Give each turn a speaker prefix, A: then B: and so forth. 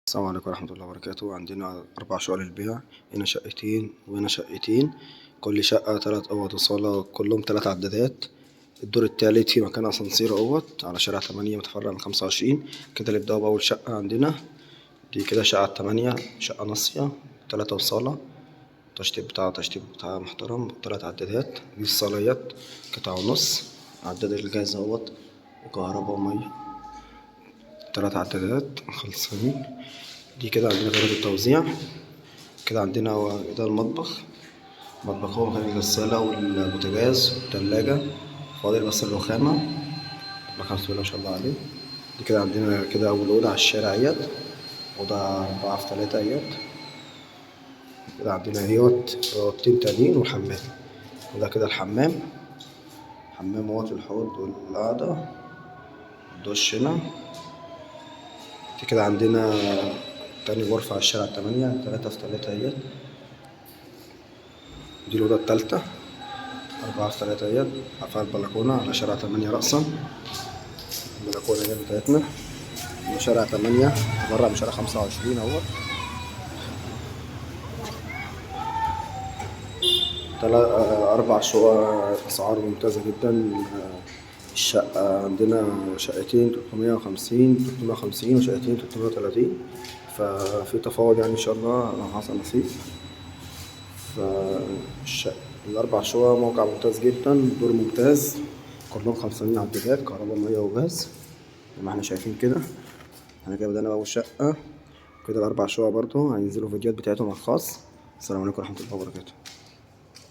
A: السلام عليكم ورحمة الله وبركاته. عندنا 4 شقق للبيع، هنا شقتين وهنا شقتين، كل شقة 3 أوض وصالة، كلهم 3 عدادات. الدور التالت فيه مكان أسانسير على شارع 8 متفرع من 25. كده نبدأ بأول شقة عندنا، دي كده شقة 8، شقة ناصية 3 وصالة، تشطيب بتاع محترم، 3 عدادات. دي الصاليات قطعة ونص، عداد الجاز وكهربا ومية، 3 عدادات خلصانين. دي كده عندنا غرف التوزيع. كده عندنا ده المطبخ، هو مكان الغسالة والبوتاجاز والتلاجة، فاضل بس الرخامة. مكان بسم الله ما شاء الله عليه. دي كده عندنا كده أول أوضة على الشارع اهيت، أوضة 4 في 3 اهيت. كده عندنا اهيت أوضتين تانيين وحمام، وده كده الحمام. حمام اهوت الحوض والقعدة، الدش هنا. دي كده عندنا تاني غرفة على الشارع 8، 3 في 3 اهيت. دي الأوضة التالتة 4 في 3 اهيت، فيها البلكونة على شارع 8 رأسا. البلكونة هي بتاعتنا من شارع 8 تفرع من شارع 25 اهوت. 4 شقق أسعار ممتازة جدا. الشقة عندنا شقتين 350 وشقتين 330، ففي تفاوض يعني إن شاء الله لو حصل نصيب. ال4 شقق موقع ممتاز جدا، دور ممتاز، كلهم خلصانين عدادات كهرباء مية وغاز زي ما احنا شايفين كده. احنا كده بدأنا بأول شقة، كده ال4 شقق برضه هينزلوا فيديوهات بتاعتهم على الخاص. السلام عليكم ورحمة الله وبركاته.